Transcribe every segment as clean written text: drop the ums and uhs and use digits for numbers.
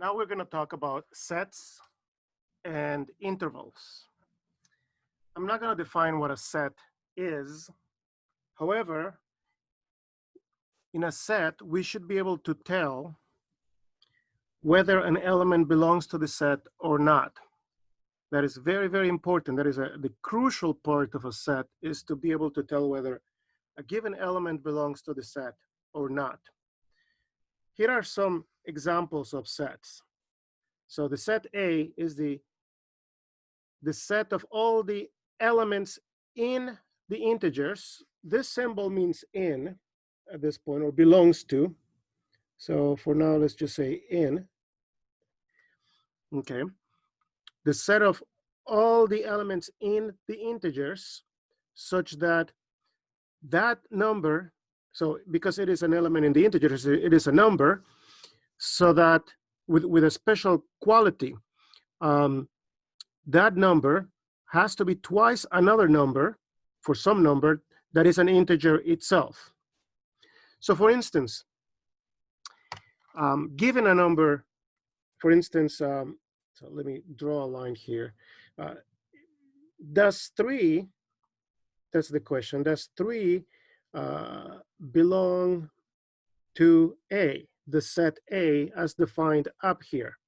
Now we're going to talk about sets and intervals. I'm not going to define what a set is. However, in a set, we should be able to tell whether an element belongs to the set or not. That is very, very important. That is the crucial part of a set, is to be able to tell whether a given element belongs to the set or not. Here are some examples of sets. So the set A is the set of all the elements in the integers. This symbol means in at this point, or belongs to. So for now, let's just say in. Okay. The set of all the elements in the integers such that that number, so because it is an element in the integers, it is a number, so that with a special quality, that number has to be twice another number for some number that is an integer itself. So for instance, given a number, for instance, so let me draw a line here. Does 3, that's the question, does 3 belong to A, the set A as defined up here?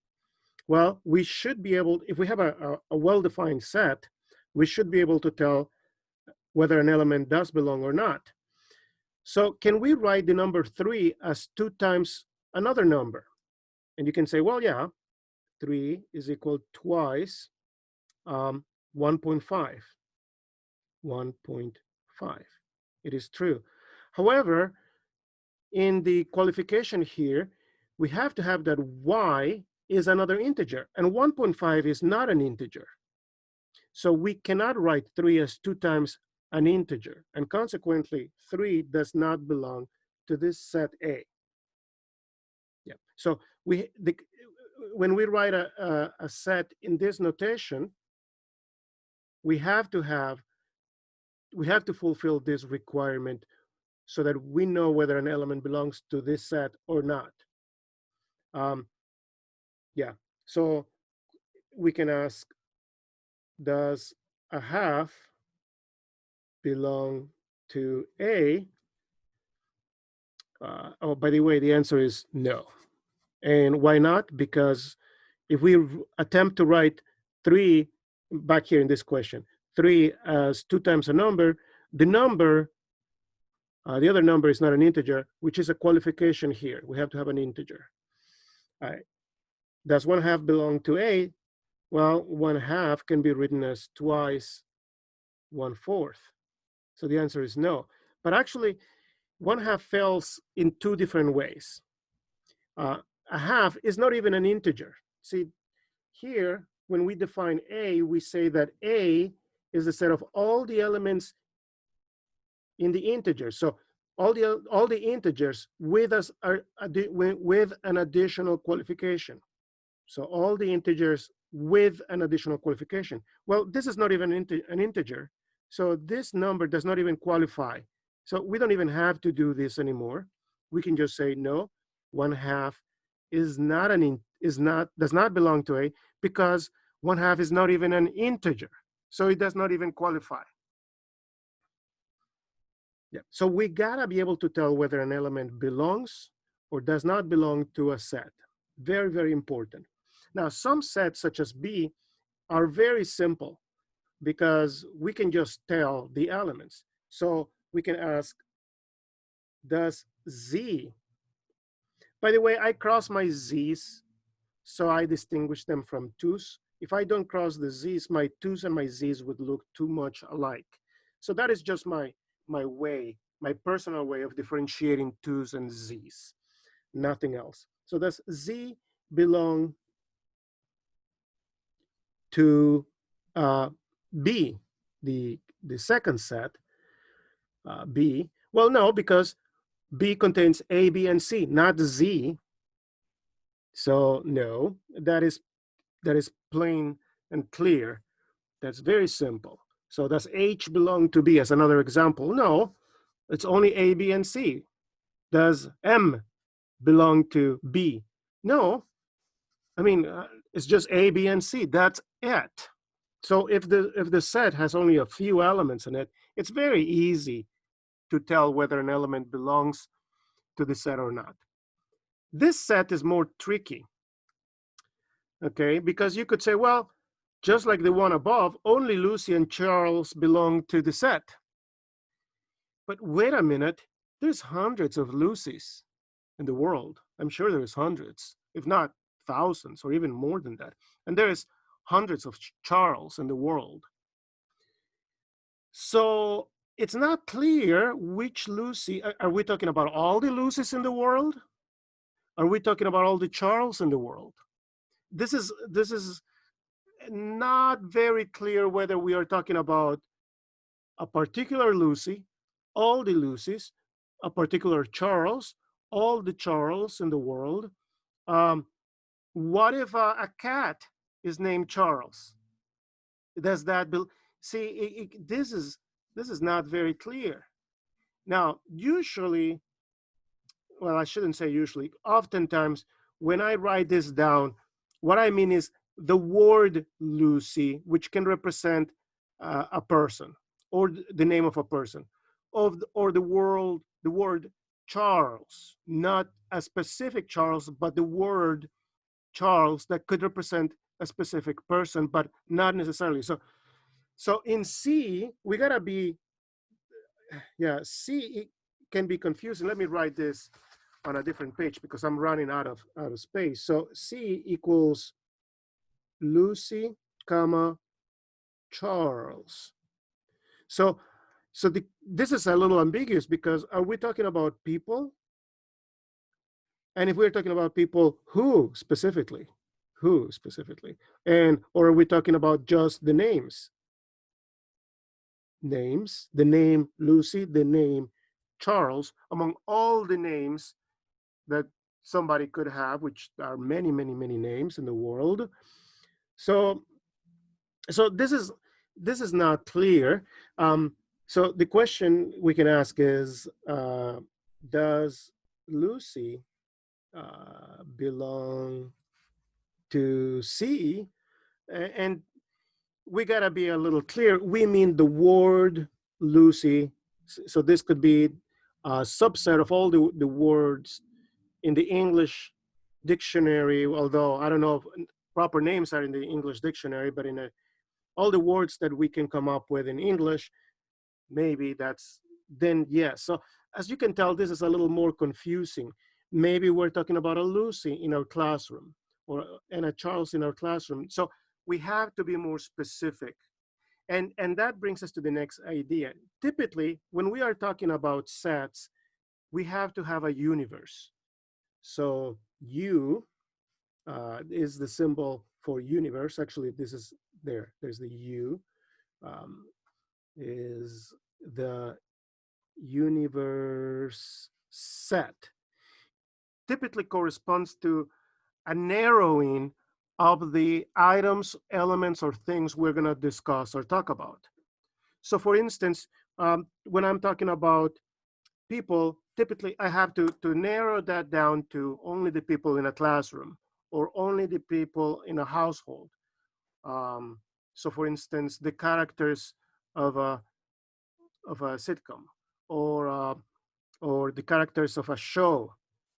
Well, we should be able, if we have a well-defined set, we should be able to tell whether an element does belong or not. So can we write the number 3 as 2 times another number? And you can say, well, yeah, 3 is equal twice 1.5. 1.5. It is true. However, in the qualification here, we have to have that y is another integer, and 1.5 is not an integer. So we cannot write 3 as 2 times an integer, and consequently, 3 does not belong to this set A. Yeah. So when we write a set in this notation, we have to fulfill this requirement so that we know whether an element belongs to this set or not. Yeah, so we can ask, does a half belong to A? Oh, by the way, the answer is no. And why not? Because if we attempt to write 3 back here in this question, 3 as 2 times a number, the other number is not an integer, which is a qualification here. We have to have an integer. All right. Does 1/2 belong to A? Well, 1/2 can be written as twice 1/4. So the answer is no. But actually, 1/2 fails in 2 different ways. A half is not even an integer. See, here, when we define A, we say that A is the set of all the elements in the integers. So all the integers with an additional qualification. So all the integers with an additional qualification. Well, this is not even an integer. So this number does not even qualify. So we don't even have to do this anymore. We can just say no, 1/2 is not does not belong to A, because 1/2 is not even an integer. So it does not even qualify. Yeah. So we gotta be able to tell whether an element belongs or does not belong to a set. Very, very important. Now, some sets such as B are very simple because we can just tell the elements. So we can ask, does Z, by the way, I cross my Z's, so I distinguish them from 2's. If I don't cross the Z's, my 2's and my Z's would look too much alike. So that is just my way, my personal way of differentiating 2's and Z's, nothing else. So does Z belong to B, the second set, B? Well, no, because B contains A, B, and C, not Z. So no, that is plain and clear. That's very simple. So does H belong to B as another example? No, it's only A, B, and C. Does M belong to B? No, I mean, it's just A, B, and C. That's it. So if the set has only a few elements in it, it's very easy to tell whether an element belongs to the set or not. This set is more tricky, okay? Because you could say, well, just like the one above, only Lucy and Charles belong to the set. But wait a minute, there's hundreds of Lucys in the world. I'm sure there's hundreds, if not thousands or even more than that. And there's hundreds of Charles in the world. So it's not clear which Lucy, are we talking about all the Lucys in the world? Are we talking about all the Charles in the world? This is not very clear whether we are talking about a particular Lucy, all the Lucys, a particular Charles, all the Charles in the world. Um, what if a cat is named Charles? Does that see? This is not very clear. Now, usually, well, I shouldn't say usually. Oftentimes, when I write this down, what I mean is the word Lucy, which can represent a person or the name of a person, or the word Charles, not a specific Charles, but the word Charles that could represent a specific person, but not necessarily. So in C, we gotta be, yeah, C can be confusing. Let me write this on a different page because I'm running out of space. So C equals Lucy, comma, Charles. So this is a little ambiguous because are we talking about people? And if we're talking about people, who specifically? Who specifically? And or are we talking about just the names? Names, the name Lucy, the name Charles, among all the names that somebody could have, which are many, many, many names in the world. So this is not clear. So the question we can ask is, does Lucy belong to C? And we gotta be a little clear. We mean the word Lucy. So this could be a subset of all the words in the English dictionary, although I don't know if proper names are in the English dictionary, but in all the words that we can come up with in English, maybe that's, then yes. So as you can tell, this is a little more confusing. Maybe we're talking about a Lucy in our classroom and a Charles in our classroom. So we have to be more specific. And that brings us to the next idea. Typically, when we are talking about sets, we have to have a universe. So U is the symbol for universe. Actually, this is there's the U, is the universe set. Typically corresponds to a narrowing of the items, elements, or things we're going to discuss or talk about. So for instance, when I'm talking about people, typically I have to narrow that down to only the people in a classroom or only the people in a household. So for instance, the characters of a sitcom, or the characters of a show,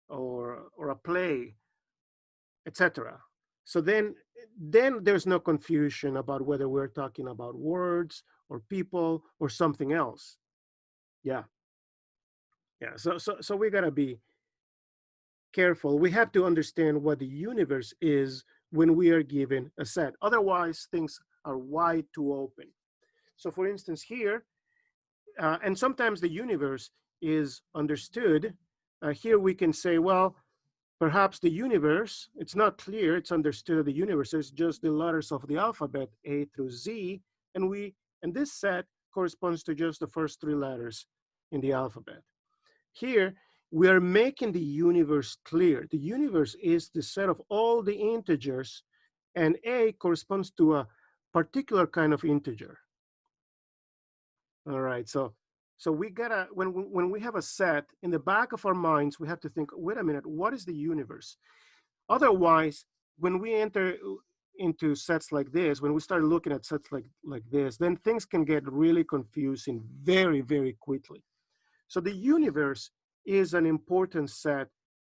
or a play, etc. So then there's no confusion about whether we're talking about words or people or something else. Yeah, yeah. So we gotta be careful. We have to understand what the universe is when we are given a set. Otherwise, things are wide too open. So for instance, here, and sometimes the universe is understood. Here we can say, well, perhaps the universe, it's not clear, it's understood the universe is just the letters of the alphabet, A through Z, and this set corresponds to just the first three letters in the alphabet. Here, we are making the universe clear. The universe is the set of all the integers, and A corresponds to a particular kind of integer. All right, so we gotta, when we have a set, in the back of our minds, we have to think, wait a minute, what is the universe? Otherwise, when we enter into sets like this, when we start looking at sets like this, then things can get really confusing very, very quickly. So the universe is an important set.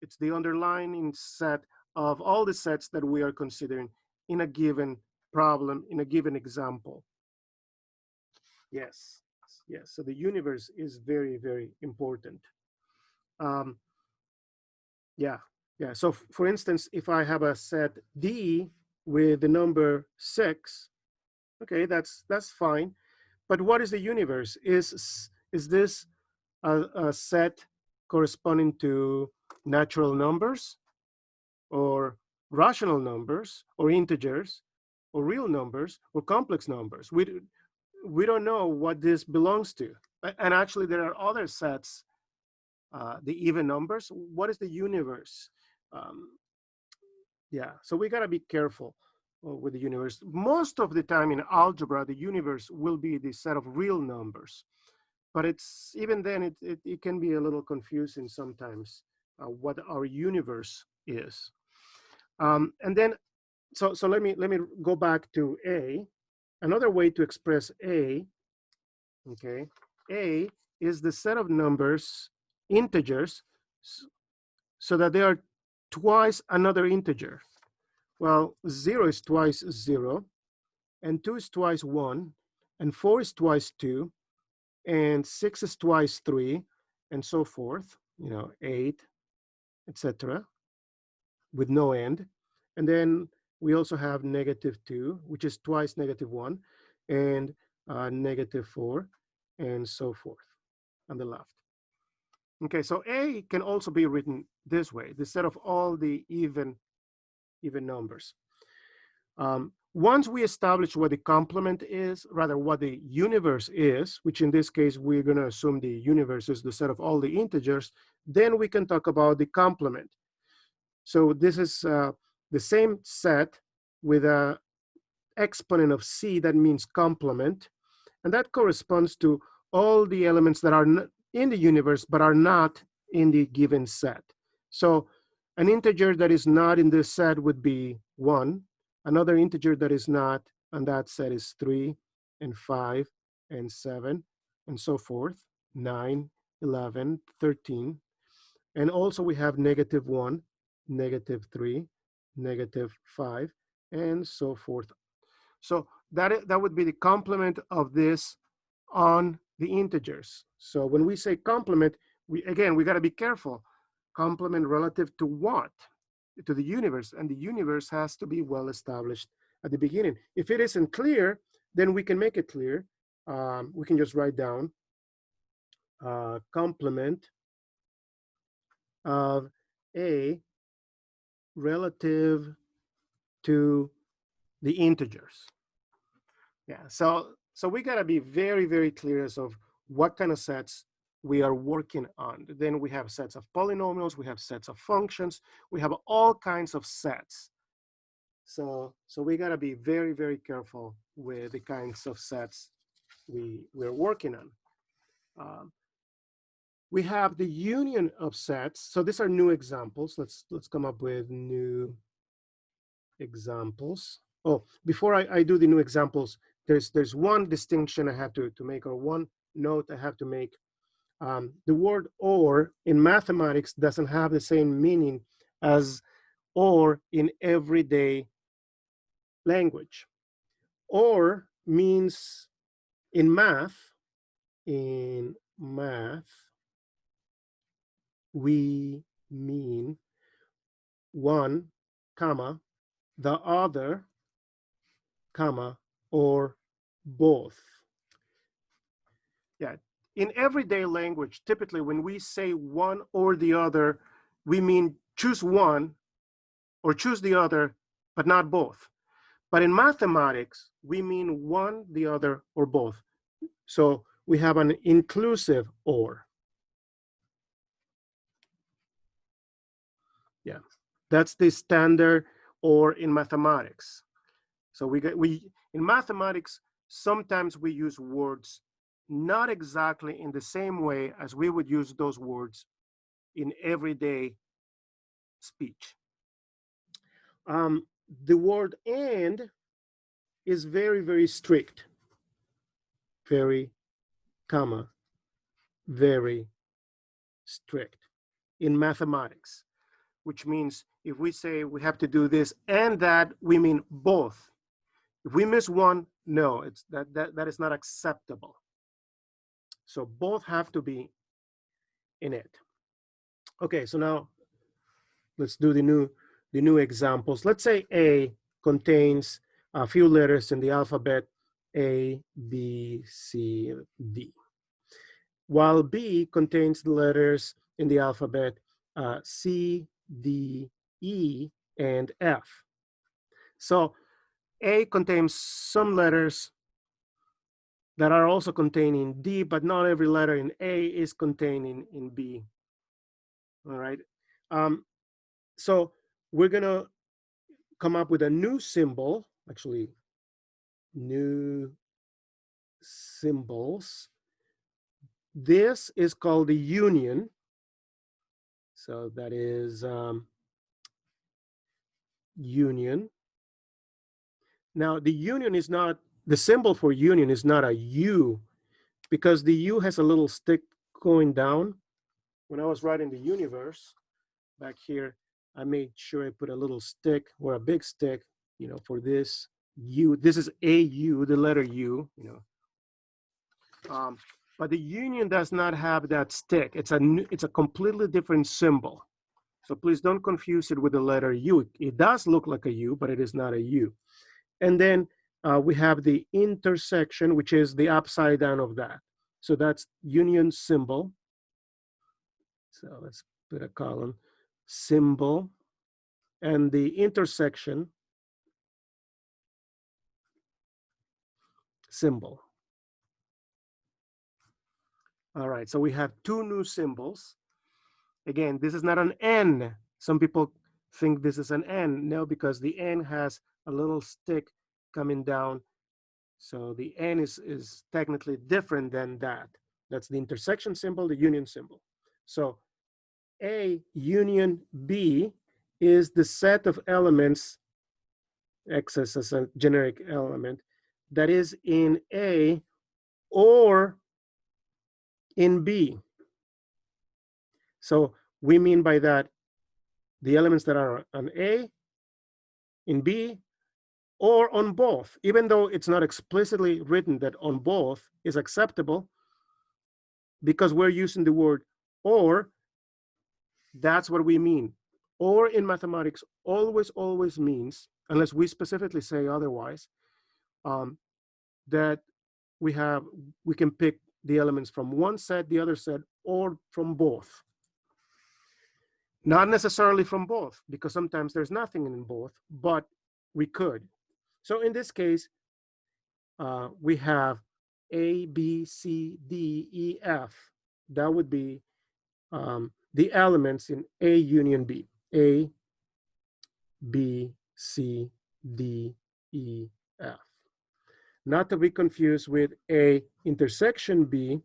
It's the underlying set of all the sets that we are considering in a given problem, in a given example. Yes, yes. So the universe is very, very important. Um, yeah, yeah. So for instance, if I have a set D with the number 6, okay, that's fine. But what is the universe? Is this a set corresponding to natural numbers or rational numbers or integers or real numbers or complex numbers? We don't know what this belongs to. And actually, there are other sets, the even numbers. What is the universe? Um, yeah, so we got to be careful with the universe. Most of the time in algebra, the universe will be the set of real numbers. But it's even then, it can be a little confusing sometimes what our universe is. And then, so let me go back to A. Another way to express A, okay, A is the set of numbers, integers, so that they are twice another integer. Well, 0 is twice 0, and 2 is twice 1, and 4 is twice 2, and 6 is twice 3, and so forth, 8, etc., with no end. And then we also have -2, which is twice -1, and -4, and so forth on the left. Okay, so A can also be written this way, the set of all the even numbers. Once we establish what the complement is, rather what the universe is, which in this case, we're going to assume the universe is the set of all the integers, then we can talk about the complement. So this is the same set with a exponent of C that means complement. And that corresponds to all the elements that are in the universe, but are not in the given set. So an integer that is not in this set would be 1. Another integer that is not on that set is 3 and 5 and 7 and so forth, 9, 11, 13. And also we have -1, -3, -5, and so forth. So that would be the complement of this on the integers. So when we say complement, we got to be careful. Complement relative to what? To the universe, and the universe has to be well established at the beginning. If it isn't clear, then we can make it clear. We can just write down complement of A relative to the integers. Yeah, so we got to be very, very clear as of what kind of sets we are working on. Then we have sets of polynomials, we have sets of functions, we have all kinds of sets. So we got to be very, very careful with the kinds of sets we're working on. We have the union of sets. So these are new examples. Let's come up with new examples. Oh, before I do the new examples, there's one distinction I have to make, or one note I have to make. The word or in mathematics doesn't have the same meaning as or in everyday language. Or means in math, we mean one, comma, the other, comma, or both. Yeah, in everyday language, typically when we say one or the other, we mean choose one or choose the other, but not both. But in mathematics, we mean one, the other, or both. So we have an inclusive or. Yeah, that's the standard or in mathematics. So in mathematics, sometimes we use words not exactly in the same way as we would use those words in everyday speech. The word and is very, very strict. Very, comma, very strict in mathematics, which means if we say we have to do this and that, we mean both. If we miss one, no, it's that is not acceptable. So both have to be in it. Okay, so now let's do the new examples. Let's say A contains a few letters in the alphabet A, B, C, D, while B contains the letters in the alphabet C, D, E, and F. So A contains some letters that are also contained in D, but not every letter in A is contained in B. All right. So we're going to come up with a new symbol, actually, new symbols. This is called the union. So that is union. Now, the union is not, the symbol for union is not a U, because the U has a little stick going down. When I was writing the universe back here, I made sure I put a little stick or a big stick, you know, for this U. This is a U, the letter U, you know. But the union does not have that stick. It's a completely different symbol. So please don't confuse it with the letter U. It does look like a U, but it is not a U. And then we have the intersection, which is the upside down of that. So that's union symbol. So let's put a column, symbol, and the intersection, symbol. All right, so we have two new symbols. Again, this is not an N. Some people think this is an N. No, because the N has a little stick coming down. So the N is technically different than that. That's the intersection symbol, the union symbol. So A union B is the set of elements, X as a generic element, that is in A or in B. So we mean by that the elements that are on A, in B, or on both. Even though it's not explicitly written that on both is acceptable, because we're using the word or, that's what we mean. Or in mathematics always means, unless we specifically say otherwise, that we can pick the elements from one set, the other set, or from both. Not necessarily from both, because sometimes there's nothing in both, but we could. So in this case, we have A, B, C, D, E, F. That would be the elements in A union B. A, B, C, D, E, F. Not to be confused with A intersection B,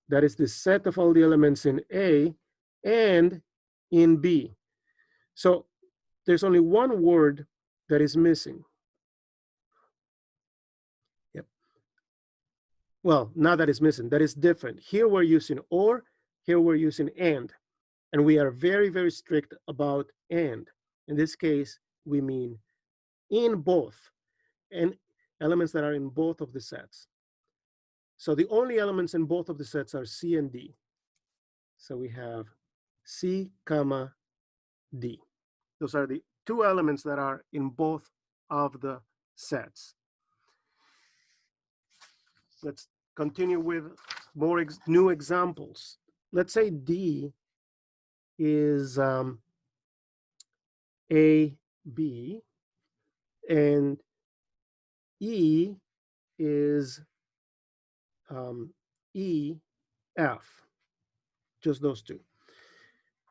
that is the set of all the elements in A and in B. So there's only one word that is missing. Yep. Well, not that is missing, that is different. Here we're using or, here we're using and we are very, very strict about and. In this case, we mean in both, and elements that are in both of the sets. So the only elements in both of the sets are C and D. So we have C, comma, D. Those are the two elements that are in both of the sets. Let's continue with more new examples. Let's say D is A, B, and E is E, F, just those two.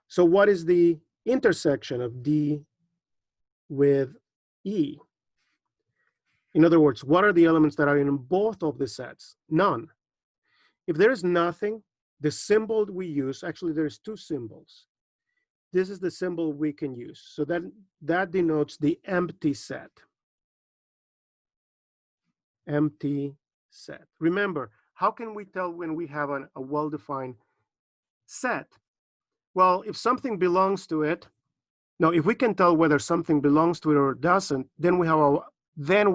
So what is the intersection of D with E? In other words, what are the elements that are in both of the sets? None. If there is nothing, the symbol we use, actually there's two symbols. this is the symbol we can use. So that denotes the empty set. Empty set. Remember, how can we tell when we have a well-defined set? Well, if something belongs to it, now if we can tell whether something belongs to it or doesn't, then we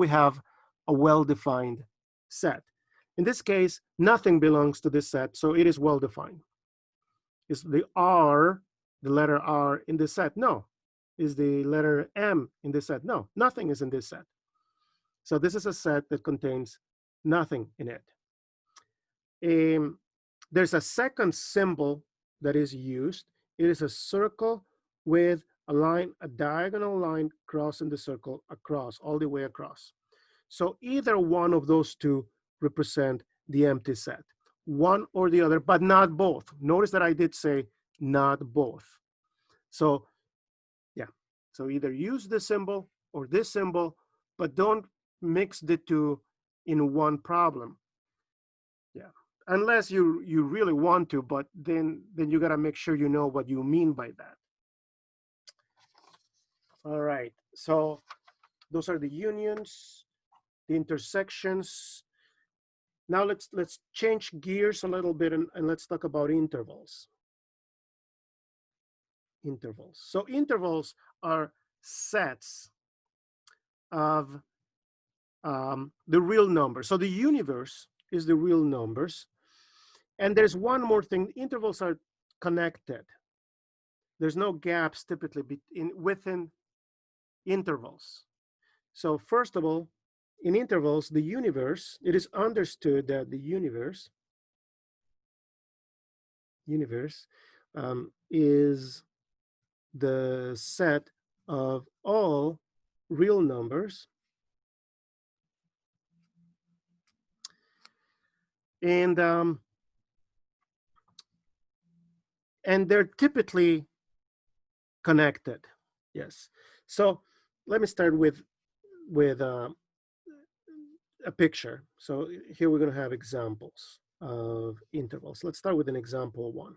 have a well-defined set. In this case, nothing belongs to this set, so it is well-defined. Is the R, the letter R in this set? No. Is the letter M in this set? No, nothing is in this set. So this is a set that contains nothing in it. There's a second symbol that is used. It is a circle with a line, a diagonal line crossing the circle across, all the way across. So either one of those two represent the empty set, one or the other, but not both. Notice that I did say not both. So yeah, so either use this symbol or this symbol, but don't mix the two in one problem. Yeah, unless you really want to, but then you got to make sure you know what you mean by that. All right, so those are the unions, the intersections. Now let's change gears a little bit and let's talk about intervals. Intervals. So intervals are sets of the real numbers. So the universe is the real numbers. And there's one more thing, intervals are connected. There's no gaps typically within intervals. So first of all, in intervals, the universe, it is understood that the universe is the set of all real numbers and they're typically connected. Yes. So let me start with a picture. So here we're going to have examples of intervals. Let's start with an example 1.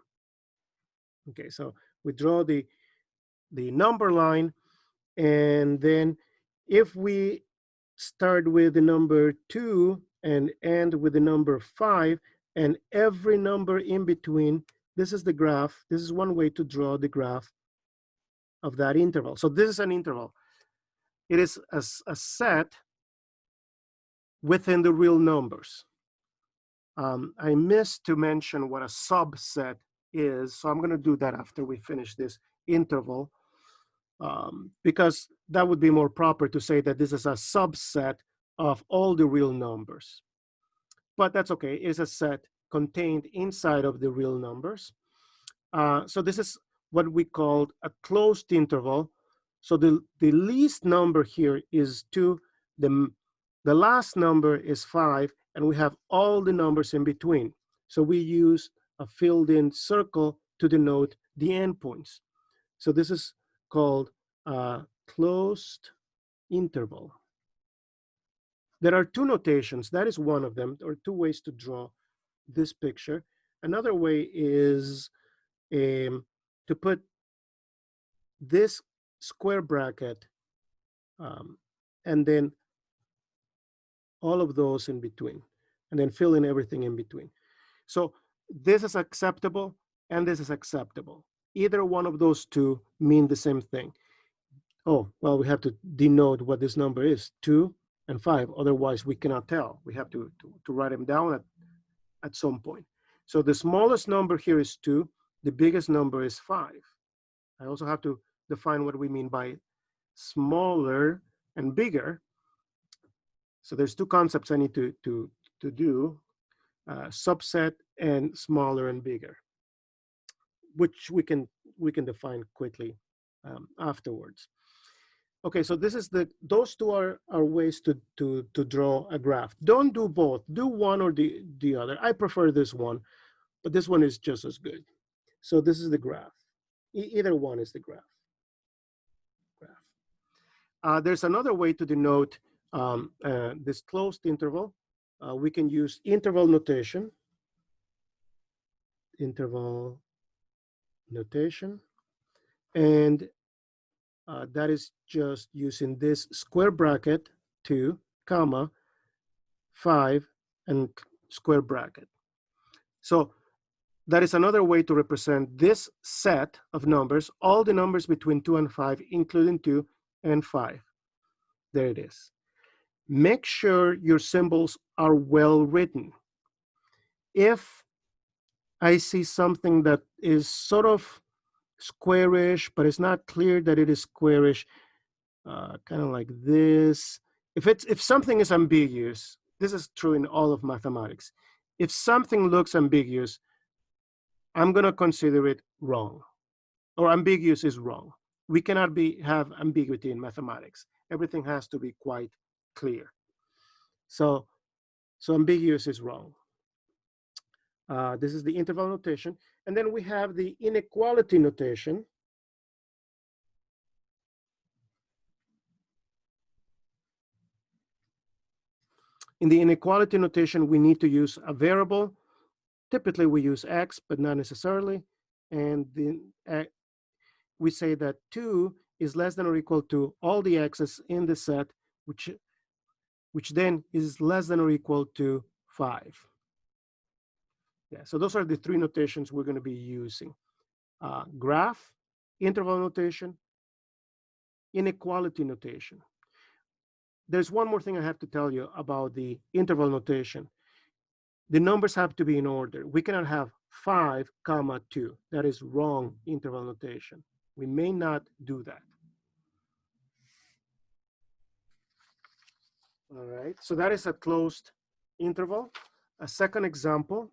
Okay, so we draw the number line, and then if we start with the number 2 and end with the number 5, and every number in between, this is the graph. This is one way to draw the graph of that interval. So this is an interval. It is a set within the real numbers. I missed to mention what a subset is, so I'm going to do that after we finish this interval, because that would be more proper to say that this is a subset of all the real numbers. But that's okay. It's a set contained inside of the real numbers. So this is what we call a closed interval. So the least number here is 2. The last number is 5, and we have all the numbers in between. So we use a filled-in circle to denote the endpoints. So this is called a closed interval. There are 2 notations. That is one of them. There are 2 ways to draw this picture. Another way is to put this square bracket and then all of those in between, and then fill in everything in between. So this is acceptable and this is acceptable. Either one of those 2 mean the same thing. Oh, well, we have to denote what this number is, 2 and 5. Otherwise, we cannot tell. We have to write them down at some point. So the smallest number here is 2. The biggest number is 5. I also have to define what we mean by smaller and bigger. So there's 2 concepts I need to do, subset and smaller and bigger, which we can define quickly afterwards. Okay, so this is those 2 are ways to draw a graph. Don't do both. Do one or the other. I prefer this one, but this one is just as good. So this is the graph. Either one is the graph. There's another way to denote this closed interval. We can use interval notation. Interval notation. And that is just using this square bracket, 2, comma, 5, and square bracket. So that is another way to represent this set of numbers, all the numbers between 2 and 5, including 2 and 5. There it is. Make sure your symbols are well written. If I see something that is sort of squarish, but it's not clear that it is squarish, kind of like this. If something is ambiguous, this is true in all of mathematics. If something looks ambiguous, I'm going to consider it wrong, or ambiguous is wrong. We cannot have ambiguity in mathematics. Everything has to be quite clear. So ambiguous is wrong. This is the interval notation. And then we have the inequality notation. In the inequality notation, we need to use a variable. Typically, we use x, but not necessarily. And then we say that 2 is less than or equal to all the x's in the set, which then is less than or equal to 5. Yeah, so those are the three notations we're going to be using. Graph, interval notation, inequality notation. There's one more thing I have to tell you about the interval notation. The numbers have to be in order. We cannot have 5, comma 2. That is wrong interval notation. We may not do that. All right, so that is a closed interval. A second example,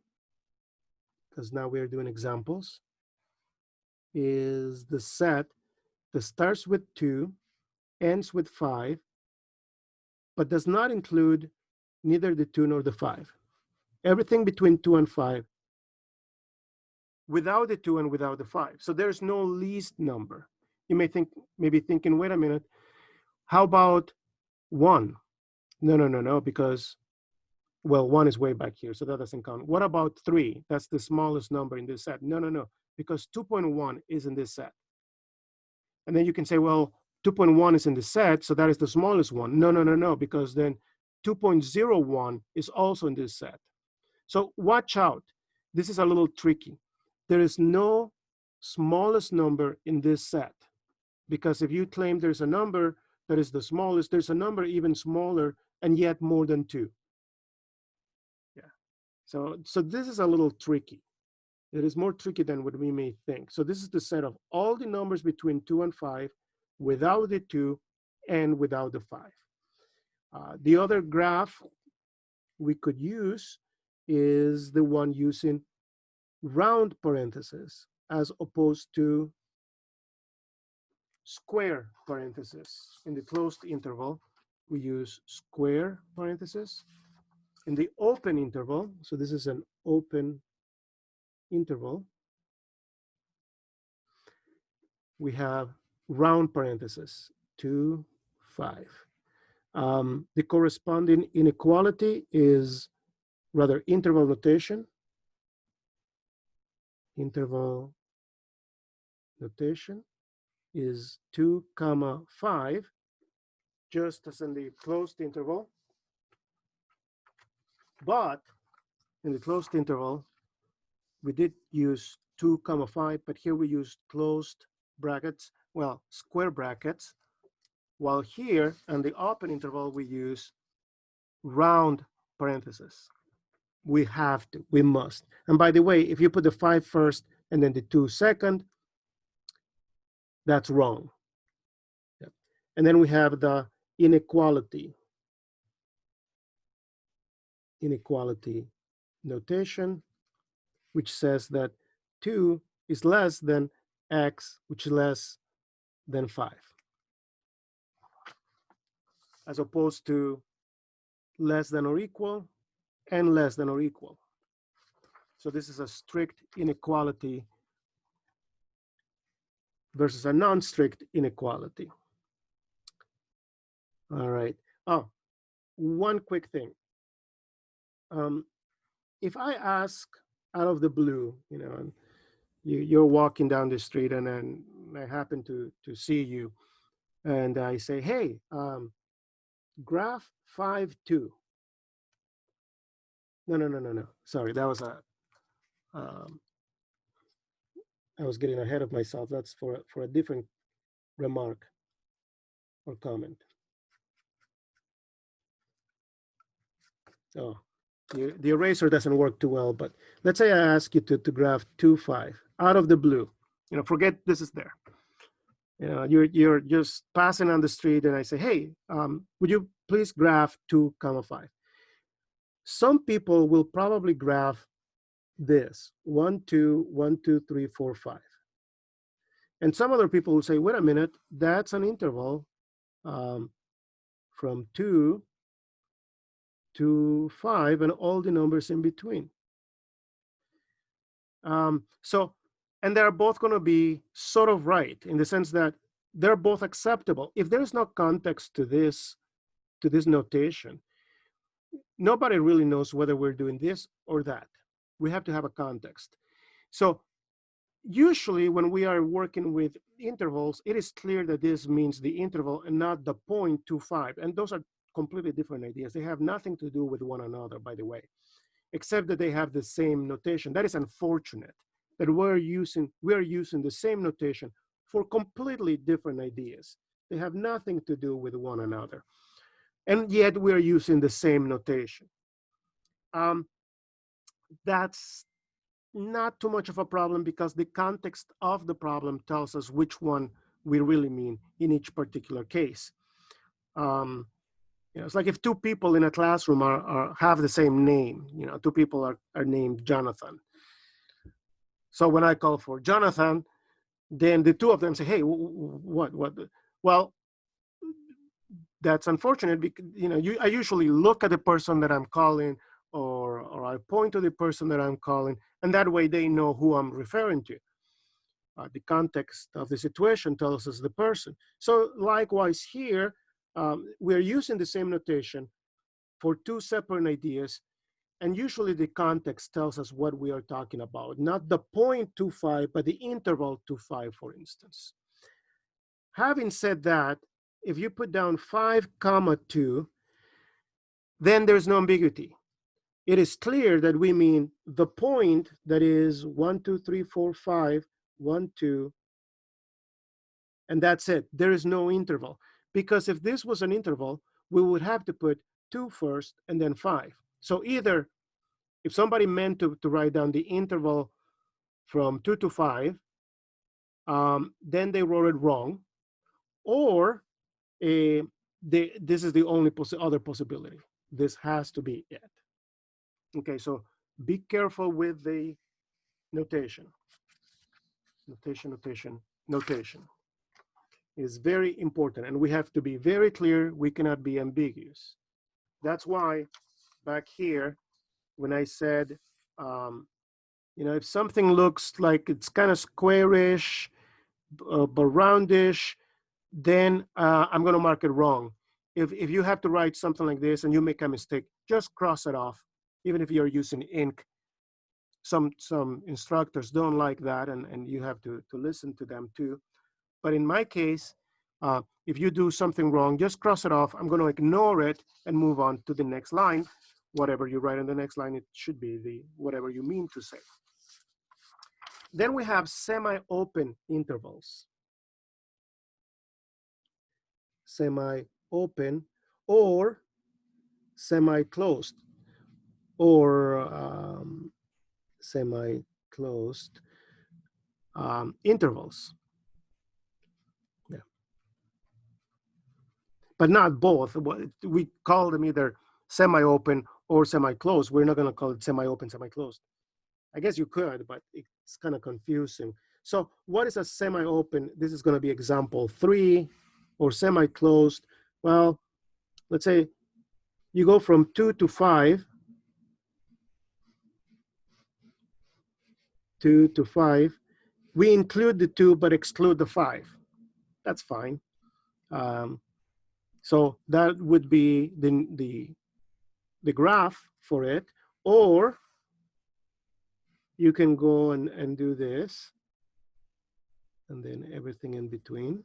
because now we're doing examples, is the set that starts with 2, ends with 5, but does not include neither the 2 nor the 5. Everything between 2 and 5 without the 2 and without the 5. So there's no least number. You may maybe thinking, wait a minute, how about 1? No, because, well, 1 is way back here, so that doesn't count. What about 3? That's the smallest number in this set. No, because 2.1 is in this set. And then you can say, well, 2.1 is in the set, so that is the smallest one. No, because then 2.01 is also in this set. So watch out. This is a little tricky. There is no smallest number in this set, because if you claim there's a number that is the smallest, there's a number even smaller and yet more than 2. Yeah. So this is a little tricky. It is more tricky than what we may think. So this is the set of all the numbers between 2 and 5 without the 2 and without the 5. The other graph we could use is the one using round parentheses as opposed to square parentheses. In the closed interval, we use square parentheses. In the open interval, so this is an open interval, we have round parentheses, 2, 5. The corresponding inequality is rather interval notation. Interval notation is 2, comma 5, just as in the closed interval. But in the closed interval, we did use 2, comma 5, but here we use closed brackets, well, square brackets, while here in the open interval, we use round parentheses. We have to, we must. And by the way, if you put the 5 first and then the 2 second, that's wrong. Yep. And then we have the inequality notation, which says that 2 is less than x, which is less than 5, as opposed to less than or equal and less than or equal. So this is a strict inequality versus a non-strict inequality. All right. Oh, one quick thing. If I ask out of the blue, you're walking down the street and then and I happen to see you, and I say, hey, graph 5, 2. No. Sorry, that was um, I was getting ahead of myself. That's for a different remark or comment. Oh, the eraser doesn't work too well, but let's say I ask you to graph 2, 5 out of the blue. Forget this is there. You're just passing on the street, and I say, hey, would you please graph 2, 5? Some people will probably graph this 1, 2, 1, 2, 3, 4, 5. And some other people will say, wait a minute, that's an interval from 2 to 5 and all the numbers in between. And they're both going to be sort of right in the sense that they're both acceptable. If there's no context to this notation, nobody really knows whether we're doing this or that. We have to have a context. So usually when we are working with intervals, it is clear that this means the interval and not the 0.25. And those are completely different ideas. They have nothing to do with one another, by the way, except that they have the same notation. That is unfortunate that we're using the same notation for completely different ideas. They have nothing to do with one another. And yet we're using the same notation. That's not too much of a problem because the context of the problem tells us which one we really mean in each particular case. It's like if two people in a classroom have the same name, two people are named Jonathan. So when I call for Jonathan, then the two of them say, hey, what? Well, that's unfortunate because, I usually look at the person that I'm calling or I point to the person that I'm calling, and that way they know who I'm referring to. The context of the situation tells us the person. So likewise here, we're using the same notation for two separate ideas, and usually the context tells us what we are talking about, not the 0.25, but the interval 2, 5, for instance. Having said that, if you put down 5, 2, then there's no ambiguity. It is clear that we mean the point that is 1, 2, 3, 4, 5, 1, 2, and that's it. There is no interval. Because if this was an interval, we would have to put 2 first and then 5. So either if somebody meant to write down the interval from 2 to 5, then they wrote it wrong, or this is the only other possibility. This has to be it. Okay, so be careful with the notation. Notation is very important, and we have to be very clear. We cannot be ambiguous. That's why back here, when I said, if something looks like it's kind of squarish, but roundish, then I'm going to mark it wrong. If you have to write something like this and you make a mistake, just cross it off, even if you're using ink. Some instructors don't like that, and you have to listen to them too. But in my case, if you do something wrong, just cross it off. I'm going to ignore it and move on to the next line. Whatever you write in the next line, it should be whatever you mean to say. Then we have semi-open intervals. Semi-open or semi-closed, or semi-closed intervals. Yeah. But not both. We call them either semi-open or semi-closed. We're not going to call it semi-open, semi-closed. I guess you could, but it's kind of confusing. So what is a semi-open? This is going to be example 3, or semi-closed. Well, let's say you go from 2 to 5. 2 to 5. We include the 2, but exclude the 5. That's fine. So that would be the graph for it. Or you can go and do this. and then everything in between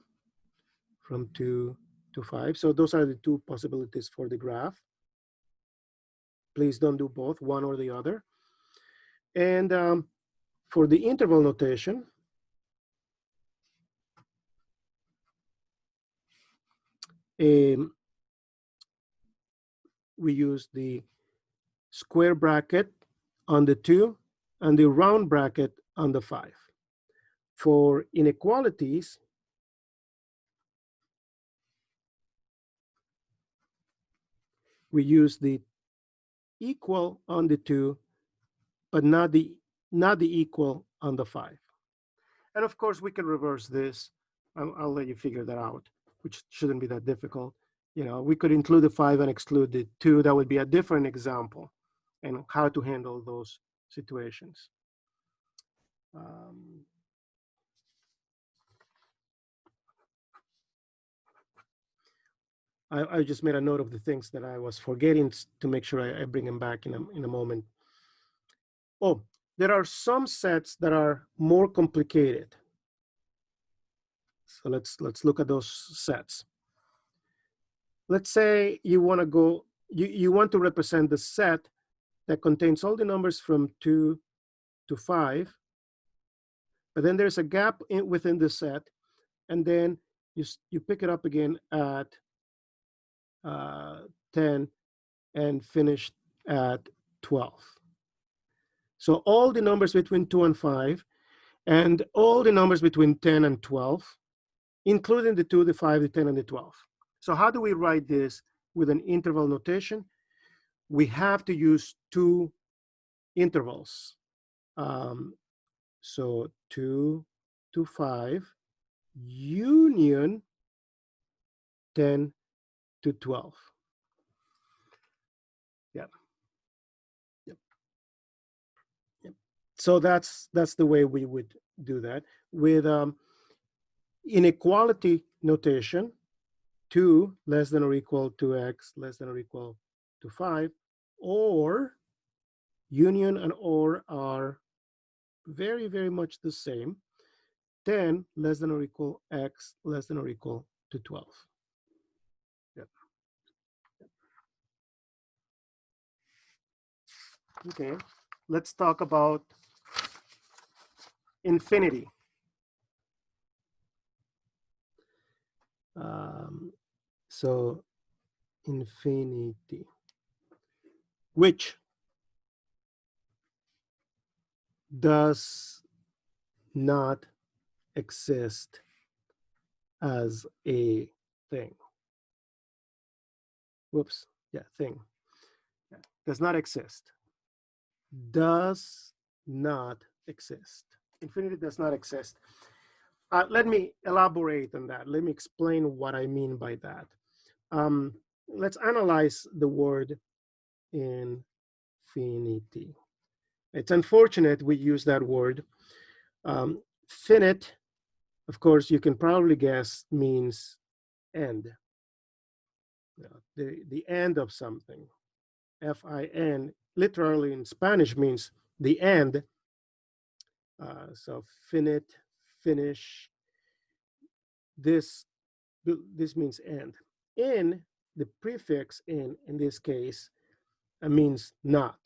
from 2 to 5. So those are the two possibilities for the graph. Please don't do both, one or the other. And for the interval notation, we use the square bracket on the 2 and the round bracket on the 5. For inequalities, we use the equal on the 2, but not the equal on the 5. And of course, we can reverse this. I'll let you figure that out, which shouldn't be that difficult. You know, we could include the 5 and exclude the 2. That would be a different example and how to handle those situations. I just made a note of the things that I was forgetting to make sure I bring them back in a moment. Oh, there are some sets that are more complicated. So let's look at those sets. Let's say you want to go, you want to represent the set that contains all the numbers from 2 to 5, but then there's a gap within the set, and then you pick it up again at 10 and finish at 12. So all the numbers between 2 and 5, and all the numbers between 10 and 12, including the 2, the 5, the 10, and the 12. So how do we write this with an interval notation? We have to use two intervals. So 2 to 5 union 10 to 12. Yep. So that's the way we would do that. With inequality notation, 2 less than or equal to x less than or equal to 5, or union and or are very, very much the same. 10 less than or equal x less than or equal to 12. Yep. Okay, let's talk about infinity. So infinity, which does not exist as a thing. Whoops, yeah, thing. Yeah. Does not exist. Does not exist. Infinity does not exist. Let me elaborate on that. Let me explain what I mean by that. Let's analyze the word infinity. It's unfortunate we use that word. Finite, of course, you can probably guess, means end. The end of something. F-I-N, literally in Spanish means the end. So finite, finish. This means end. In, the prefix in this case, means not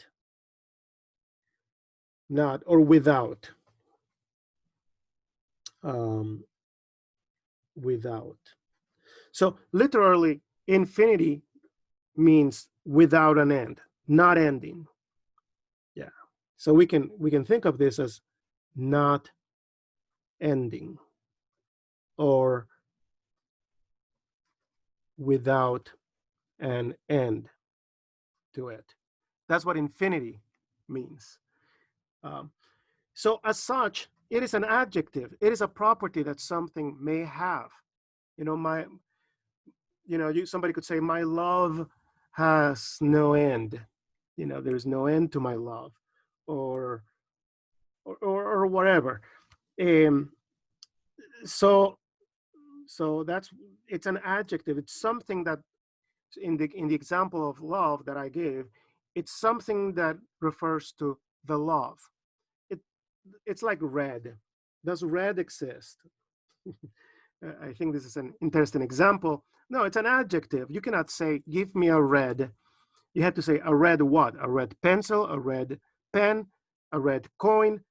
or without. Without. So literally, infinity means without an end, not ending. Yeah. So we can think of this as not ending or without an end to it. That's what infinity means. So as such, it is an adjective. It is a property that something may have. You know, somebody could say, my love has no end. You know, there's no end to my love, or whatever. So it's an adjective. It's something that, in the example of love that I gave, it's something that refers to the love. It's like red. Does red exist? I think this is an interesting example. No, it's an adjective. You cannot say, give me a red. You have to say a red what? A red pencil, a red pen, a red coin,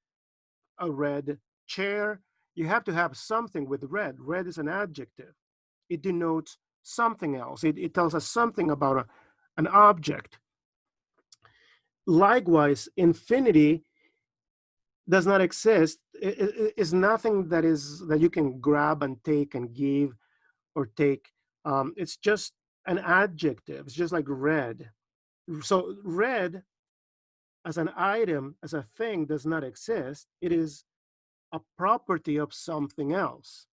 a red chair. You have to have something with red. Red is an adjective. It denotes something else. It tells us something about an object. Likewise, infinity does not exist. It is nothing that you can grab and take and give or take. It's just an adjective. It's just like red. So red as an item, as a thing, does not exist. It is a property of something else.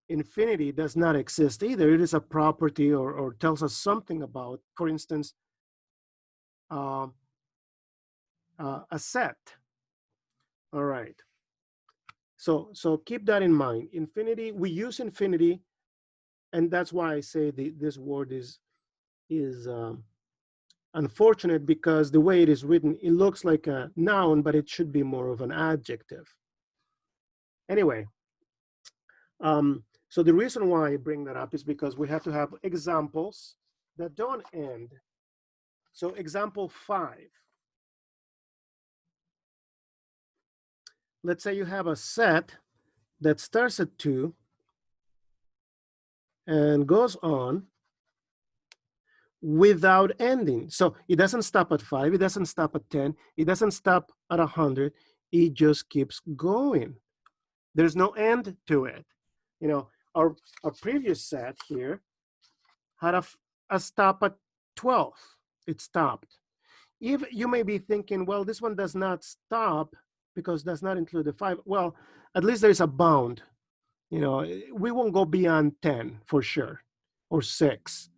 Infinity does not exist either. It is a property or tells us something about, for instance, a set. All right. So keep that in mind. Infinity, we use infinity, and that's why I say this word is unfortunate, because the way it is written, it looks like a noun, but it should be more of an adjective. Anyway, so the reason why I bring that up is because we have to have examples that don't end. So example 5. Let's say you have a set that starts at 2 and goes on without ending. So it doesn't stop at 5, it doesn't stop at 10, it doesn't stop at 100, it just keeps going. There's no end to it. You know, our previous set here had a stop at 12. It stopped. If you may be thinking, well, this one does not stop because does not include the 5. Well, at least there's a bound. You know, we won't go beyond 10 for sure, or 6.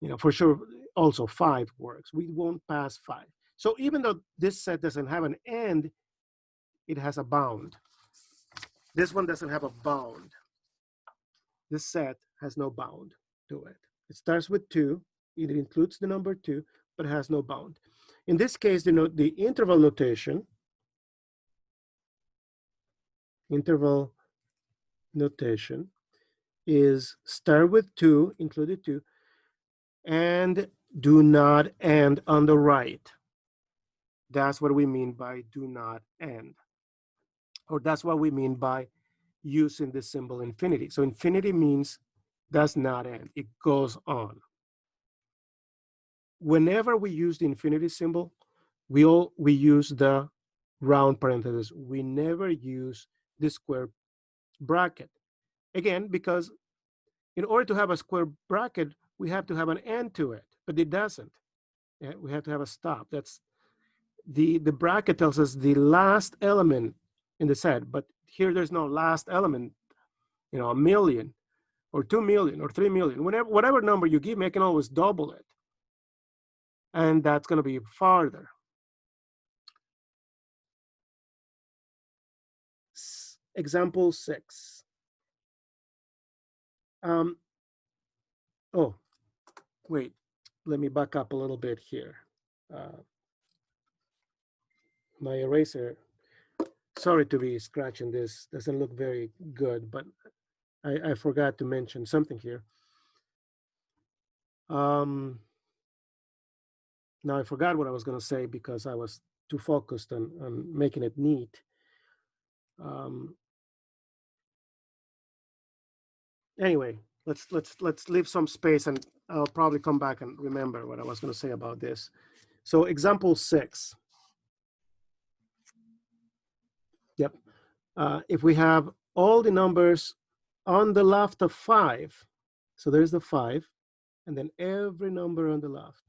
You know, for sure, also 5 works. We won't pass 5. So even though this set doesn't have an end, it has a bound. This one doesn't have a bound. This set has no bound to it. It starts with 2. It includes the number 2, but has no bound. In this case, the interval notation is start with 2, included 2, and do not end on the right. That's what we mean by do not end. Or that's what we mean by using the symbol infinity. So infinity means does not end. It goes on. Whenever we use the infinity symbol, we use the round parenthesis. We never use the square bracket. Again, because in order to have a square bracket, we have to have an end to it, but it doesn't. We have to have a stop. That's the bracket tells us the last element in the set, but here there's no last element. You know, 1 million or 2 million or 3 million, whatever number you give me, I can always double it. And that's going to be farther. Example 6. Oh, wait, let me back up a little bit here. My eraser, sorry to be scratching this, doesn't look very good, but I forgot to mention something here. Now I forgot what I was going to say because I was too focused on making it neat. Anyway, let's leave some space, and I'll probably come back and remember what I was going to say about this. So example 6. Yep. If we have all the numbers on the left of 5, so there's the 5, and then every number on the left.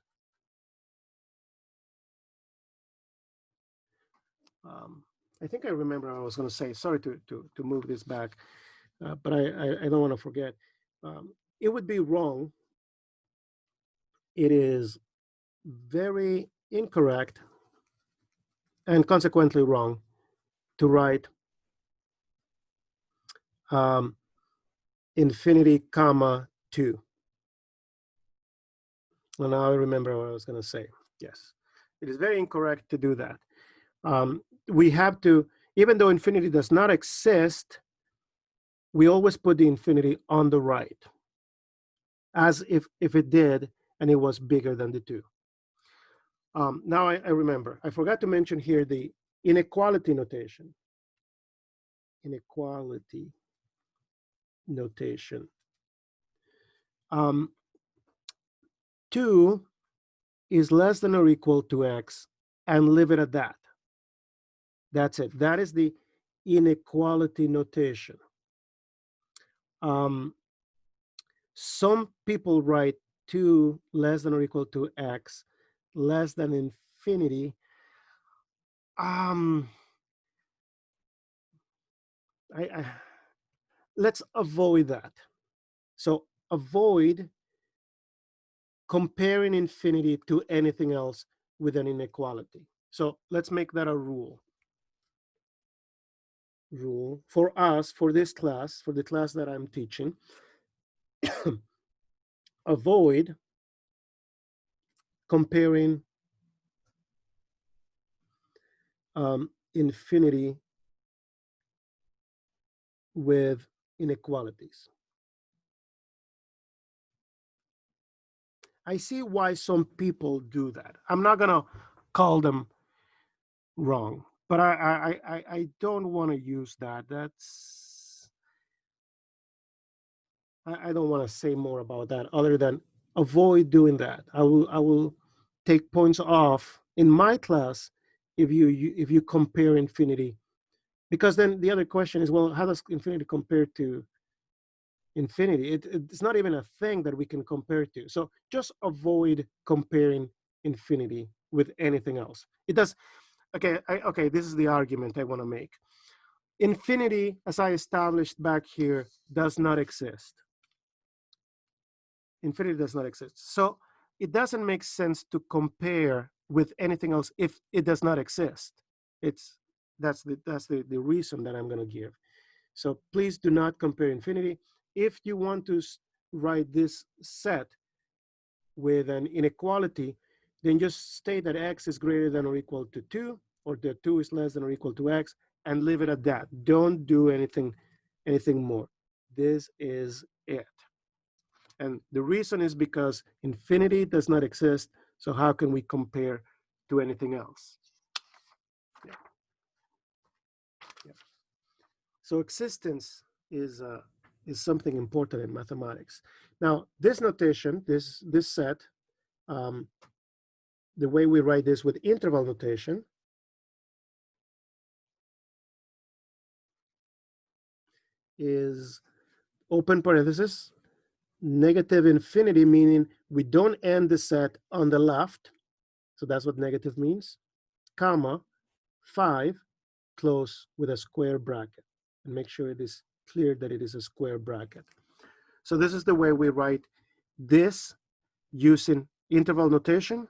I think I remember what I was going to say. Sorry to move this back, but I don't want to forget. It would be wrong. It is very incorrect and consequently wrong to write infinity comma 2. And now I remember what I was going to say. Yes, it is very incorrect to do that. We have to, even though infinity does not exist, we always put the infinity on the right, as if it did and it was bigger than the 2. Now I remember, I forgot to mention here the inequality notation. Inequality notation. 2 is less than or equal to x, and leave it at that. That's it. That is the inequality notation. Some people write 2 less than or equal to x less than infinity. Let's avoid that. So avoid comparing infinity to anything else with an inequality. So let's make that a rule. Rule for us, for this class, for the class that I'm teaching. Avoid comparing infinity with inequalities. I see why some people do that. I'm not gonna call them wrong, but I don't want to use that. I don't want to say more about that other than avoid doing that. I will take points off in my class if you compare infinity, because then the other question is, well, how does infinity compare to infinity? It's not even a thing that we can compare to. So just avoid comparing infinity with anything else. It does. Okay, okay, this is the argument I want to make. Infinity, as I established back here, does not exist. Infinity does not exist. So it doesn't make sense to compare with anything else if it does not exist. That's the reason that I'm going to give. So please do not compare infinity. If you want to write this set with an inequality, then just state that x is greater than or equal to 2, or that 2 is less than or equal to x, and leave it at that. Don't do anything more. This is it. And the reason is because infinity does not exist, so how can we compare to anything else? Yeah. Yeah. So existence is something important in mathematics. Now, this notation, this set, the way we write this with interval notation is open parenthesis, negative infinity, meaning we don't end the set on the left. So that's what negative means, comma, 5, close with a square bracket. And make sure it is clear that it is a square bracket. So this is the way we write this using interval notation.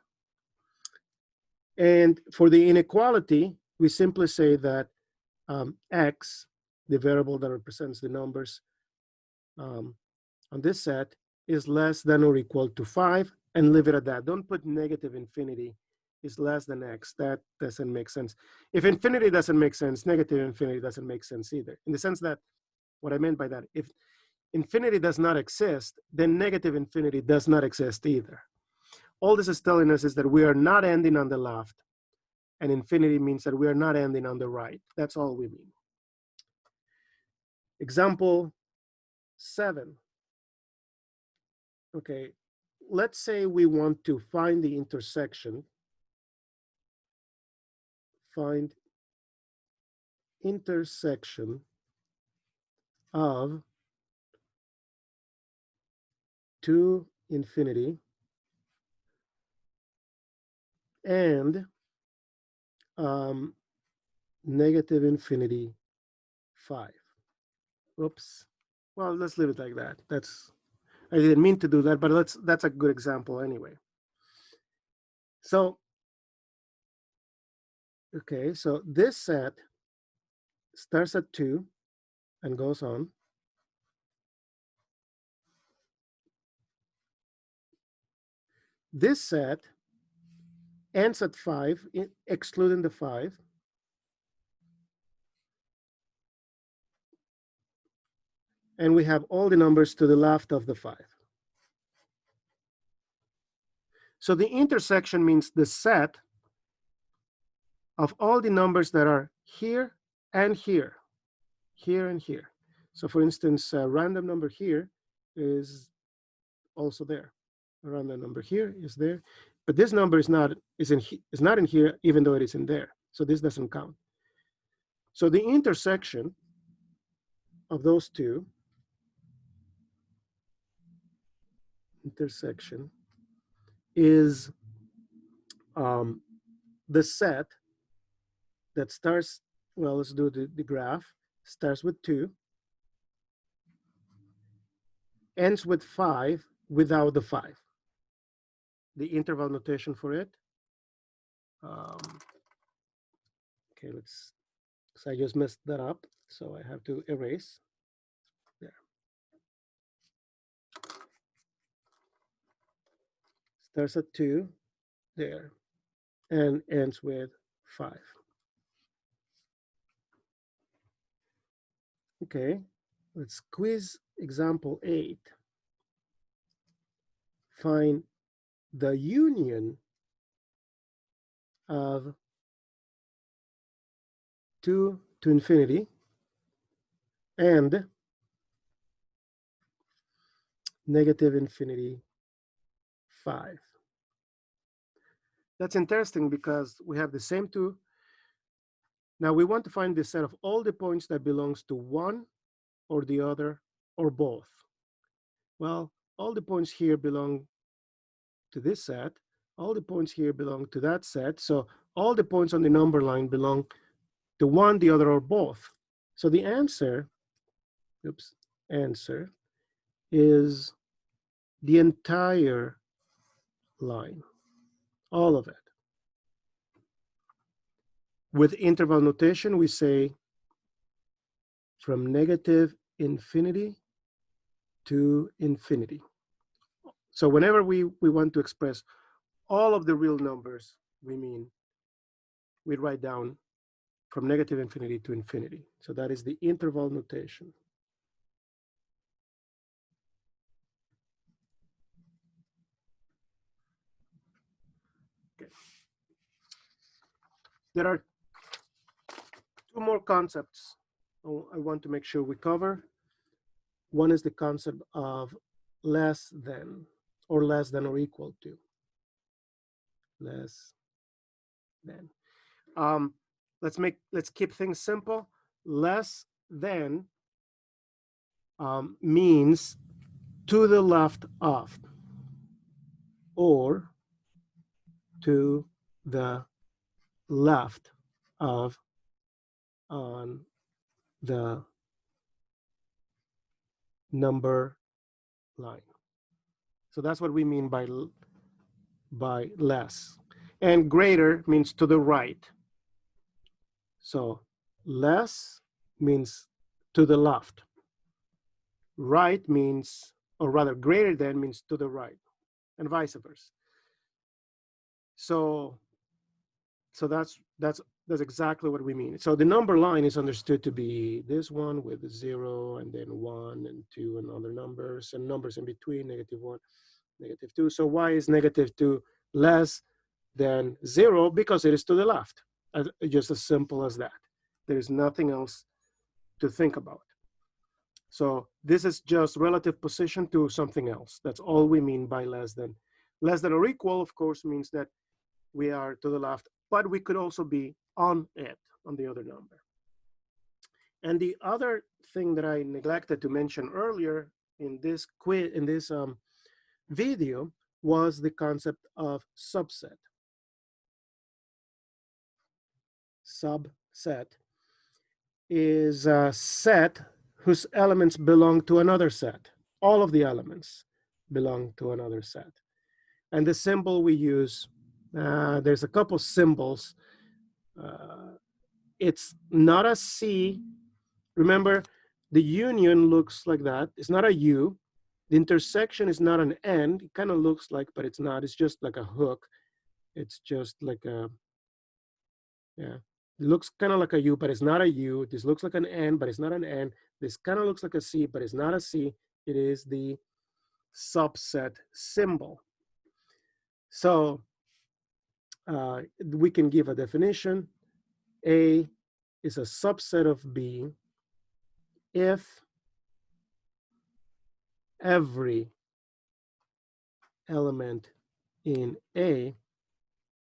And for the inequality, we simply say that x, the variable that represents the numbers on this set, is less than or equal to 5, and leave it at that. Don't put negative infinity is less than x. That doesn't make sense. If infinity doesn't make sense, negative infinity doesn't make sense either. In the sense that, what I meant by that, if infinity does not exist, then negative infinity does not exist either. All this is telling us is that we are not ending on the left, and infinity means that we are not ending on the right. That's all we mean. Example 7. Okay, let's say we want to find the intersection. Find intersection of 2 infinity and negative infinity 5. Oops. Well, let's leave it like that. I didn't mean to do that, but that's a good example anyway. So, okay, so this set starts at 2 and goes on. This set ends at 5, excluding the 5. And we have all the numbers to the left of the 5. So the intersection means the set of all the numbers that are here and here, here and here. So for instance, a random number here is also there. A random number here is there, but this number is not in here, even though it is in there. So this doesn't count. So the intersection of those two is the set that starts, well, let's do the graph, starts with 2, ends with 5 without the 5. The interval notation for it. Okay, so I just messed that up, so I have to erase. There. Starts at 2, there, and ends with 5. Okay, let's quiz example 8. Find the union of 2 to infinity and negative infinity 5. That's interesting because we have the same 2. Now we want to find the set of all the points that belongs to one or the other or both. Well, all the points here belong to this set. All the points here belong to that set. So all the points on the number line belong to one, the other, or both. So the answer is the entire line, all of it. With interval notation, we say from negative infinity to infinity. So whenever we want to express all of the real numbers, we write down from negative infinity to infinity. So that is the interval notation. Okay. There are 2 more concepts I want to make sure we cover. One is the concept of less than or equal to. Less than. Let's keep things simple. Less than means to the left of, or to the left of on the number line. So that's what we mean by less. And greater means to the right. So less means to the left. Right means, or rather greater than means to the right, and vice versa. So that's exactly what we mean. So the number line is understood to be this one with 0 and then 1 and 2 and other numbers and numbers in between, -1, -2. So why is -2 less than 0? Because it is to the left. Just as simple as that. There is nothing else to think about. So this is just relative position to something else. That's all we mean by less than. Less than or equal, of course, means that we are to the left, but we could also be on it, on the other number. And the other thing that I neglected to mention earlier in this video was the concept of subset. Subset is a set whose elements belong to another set. All of the elements belong to another set. And the symbol we use, there's a couple symbols. It's not a C. Remember, the union looks like that. It's not a U. The intersection is not an N. It kind of looks like, but it's not. It's just like a hook. It's just like a, yeah. It looks kind of like a U, but it's not a U. This looks like an N, but it's not an N. This kind of looks like a C, but it's not a C. It is the subset symbol. So we can give a definition. A is a subset of B if every element in A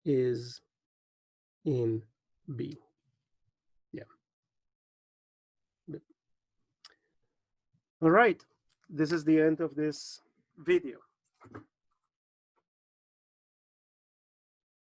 is in B. Yeah. All right. This is the end of this video.